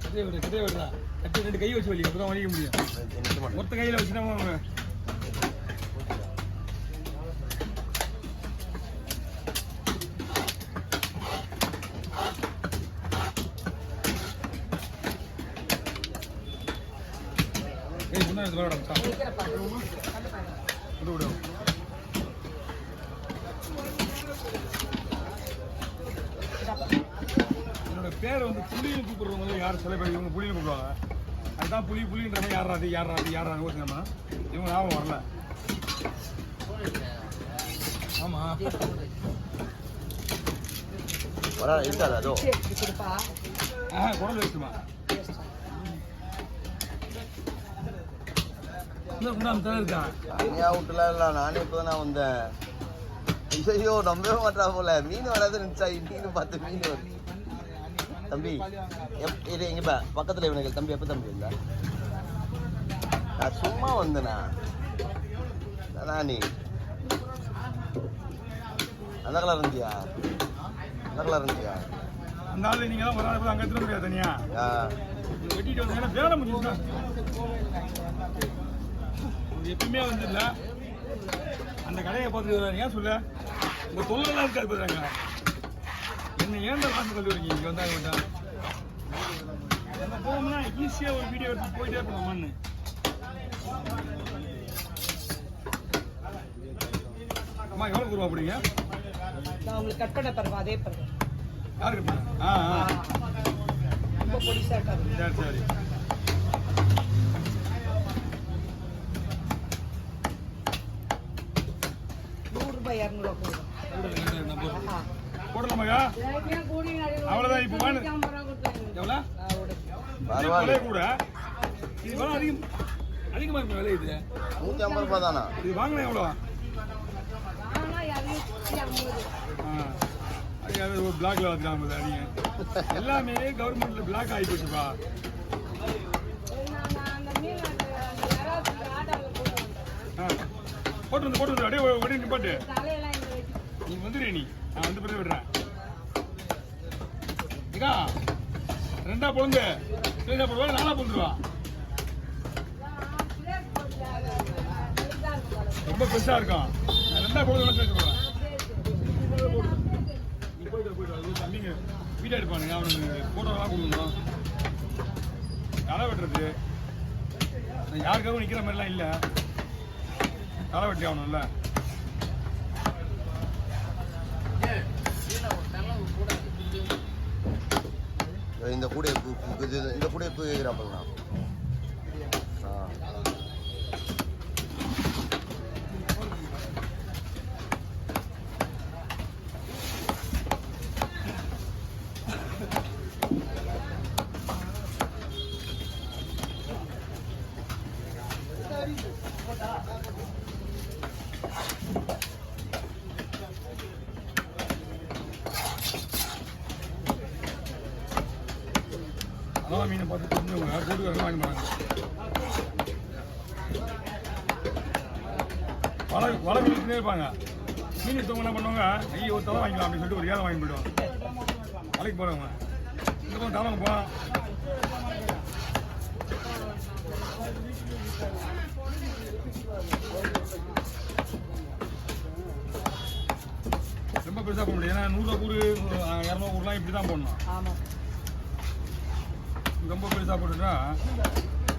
கட்டே விடுறா கட்டி 2 கை வச்சு வலி அப்பதான் வலிக்க முடியும். மொத்த கையில வச்சுனா என்னோட பேரை வந்து புலின்னு கூப்பிடுறவங்க யார் சில பேர் இவங்க புலின்னு கூப்பிடுவாங்க. அதுதான் புலின்ற மாதிரி யாராது ஓட்டுங்கம்மா இவங்க ஞாபகம் வரல. ஆமா இருக்காது குடல் வச்சுமா நானே இப்பதான் வந்தேன். ஐயோ நம்பவே மாட்டா போல மீன் வராது நினைச்சா இன்னும் 10 மீன் வருது. தம்பி எங்க பக்கத்துல இவனுக்கு தம்பி எப்ப தம்பி இருந்தா நான் சும்மா வந்தேனா நீ அந்த கலர் இருந்தியா அந்த ஆளு நீங்க ஒரு நாள் அங்க எடுத்துட முடியாது தனியா வெட்டிட்டு வந்தீங்கன்னா வேலை முடியுங்களா எப்பயுமே வந்து இல்ல அந்த கடையை பார்த்துட்டு ஏன் சொல்ல உங்க தொழிலாம் இருக்காது பாருங்க. என்ன ஏன் காசு கொண்டு வரீங்க இங்க வந்தா வேண்டாம் நம்ம போகணும்னா ஈஸியா ஒரு வீடியோ எடுத்து போயிட்டே இருக்கணும் மண்ணு. அம்மா எவ்வளவு ரூபா போடுங்க நான் உங்களுக்கு கட் பண்ண பாருங்க அதே பாருங்க யாருக்கு ரொம்ப பொடிசா இருக்காது. சரி ₹200 போடலாமாக்கா அவ்வளவுதான். இப்ப எவ்வளவு கூட இது வேலை அதிகமா இருக்கு விலை. இது ₹150 தானா இது வாங்கினா எவ்வளோ ஒரு பிளாக்ல வச்சுக்காம அதிகம் எல்லாமே கவர்மெண்ட்ல பிளாக் ஆகி போச்சுப்பா. போட்டு அப்படியே ஒடி நிப்பாட்டு நீ வந்துடு நீ நான் வந்து பிறகு விடுறேன். இதா 2 பொழுது 4 பொழுதுவா ரொம்ப பெருசா இருக்கும். 2 பொழுது போடுறேன். நீ போயிட்டு தம்பிங்க வீட்டை எடுப்பானுங்க அவனுக்கு போட்டோலாம் கொடுக்கணும் களை வெட்டுறது யாருக்காகவும் நிற்கிற மாதிரிலாம் இல்லை. களை வெட்டி ஆகணும்ல. இந்த கூடைய தூக்கிறாப்பலாம். அதான் மீனை பார்த்து தெரிஞ்சவங்க போட்டு வாங்கி போகிறாங்க. வலை மீன் இருப்பாங்க. மீன் எடுத்தவங்க என்ன பண்ணுவாங்க ஐயோ ஒரு தலை வாங்கிக்கலாம் அப்படின்னு சொல்லிட்டு ஒரு ஏழை வாங்கி போயிடுவாங்க. வலைக்கு போகிறவங்க இந்த பக்கம் தலைவங்க போகலாம். ரொம்ப பெருசாக போட முடியும். ஏன்னா 100 கூறு 200 கூறுலாம் இப்படி தான் போடணும். ரொம்ப பெருசாக போட்டுட்டா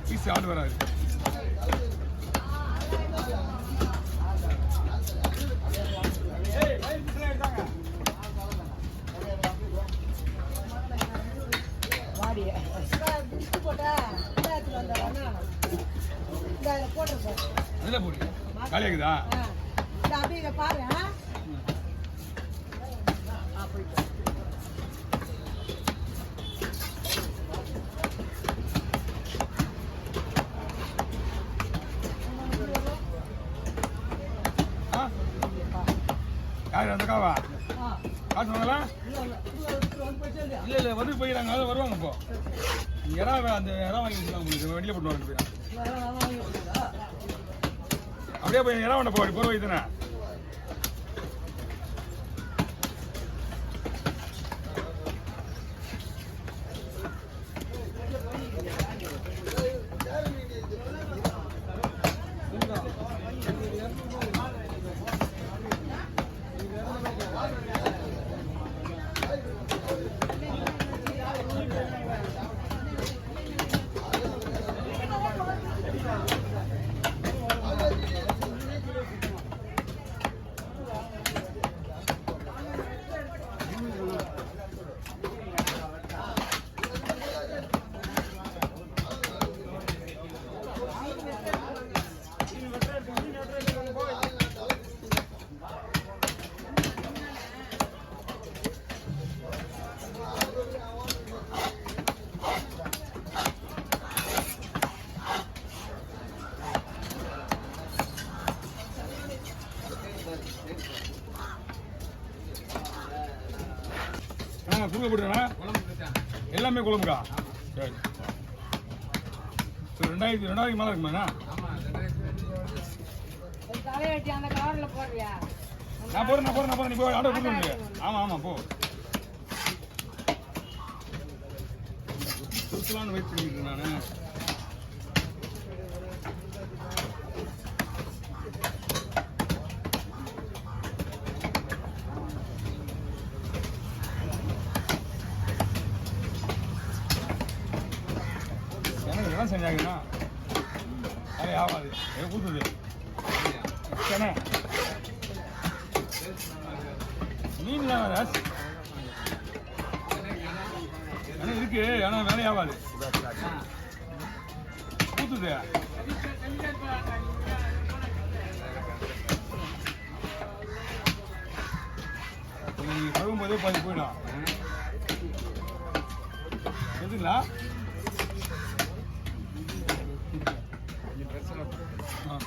பீஸ் ஆடு வராது. அதில் போடு காலியாக்குதா பாரு. யார் அந்த காவா காசு வாங்கலாம் இல்லை வந்து போயிடறாங்க. அதான் வருவாங்க. இப்போ இறா அந்த இறா வாங்கி வச்சுக்கலாம். உங்களுக்கு வண்டியில் போட்டு வாங்க போயிடலாம். அப்படியே போய் இறா வேண்ட போய் போகிற வைத்தானே குறுக்க போட்டுருண்ணா எல்லாமே குழம்புக்கா சரி சரி 2000 மேலே இருக்குமாண்ணா தலையாட்டி அந்த கவர்ல போடுறியா நான் போறேன் நீ போய் ஆர்டர் கொடுத்துருங்க ஆமாம் போ கொடுக்கலான்னு வெயிட் பண்ணிட்டு நான் எனக்கு இதெல்லாம் செஞ்சாங்கண்ணா அது ஆகாது கொடுத்துது என்ன மீன் தான் ராஜ் ஆனால் இருக்கு ஆனால் வேலை ஆகாது கூத்துது நீங்கள் கழுவும் போதே பாதி போயிடும் எதுங்களா ஆ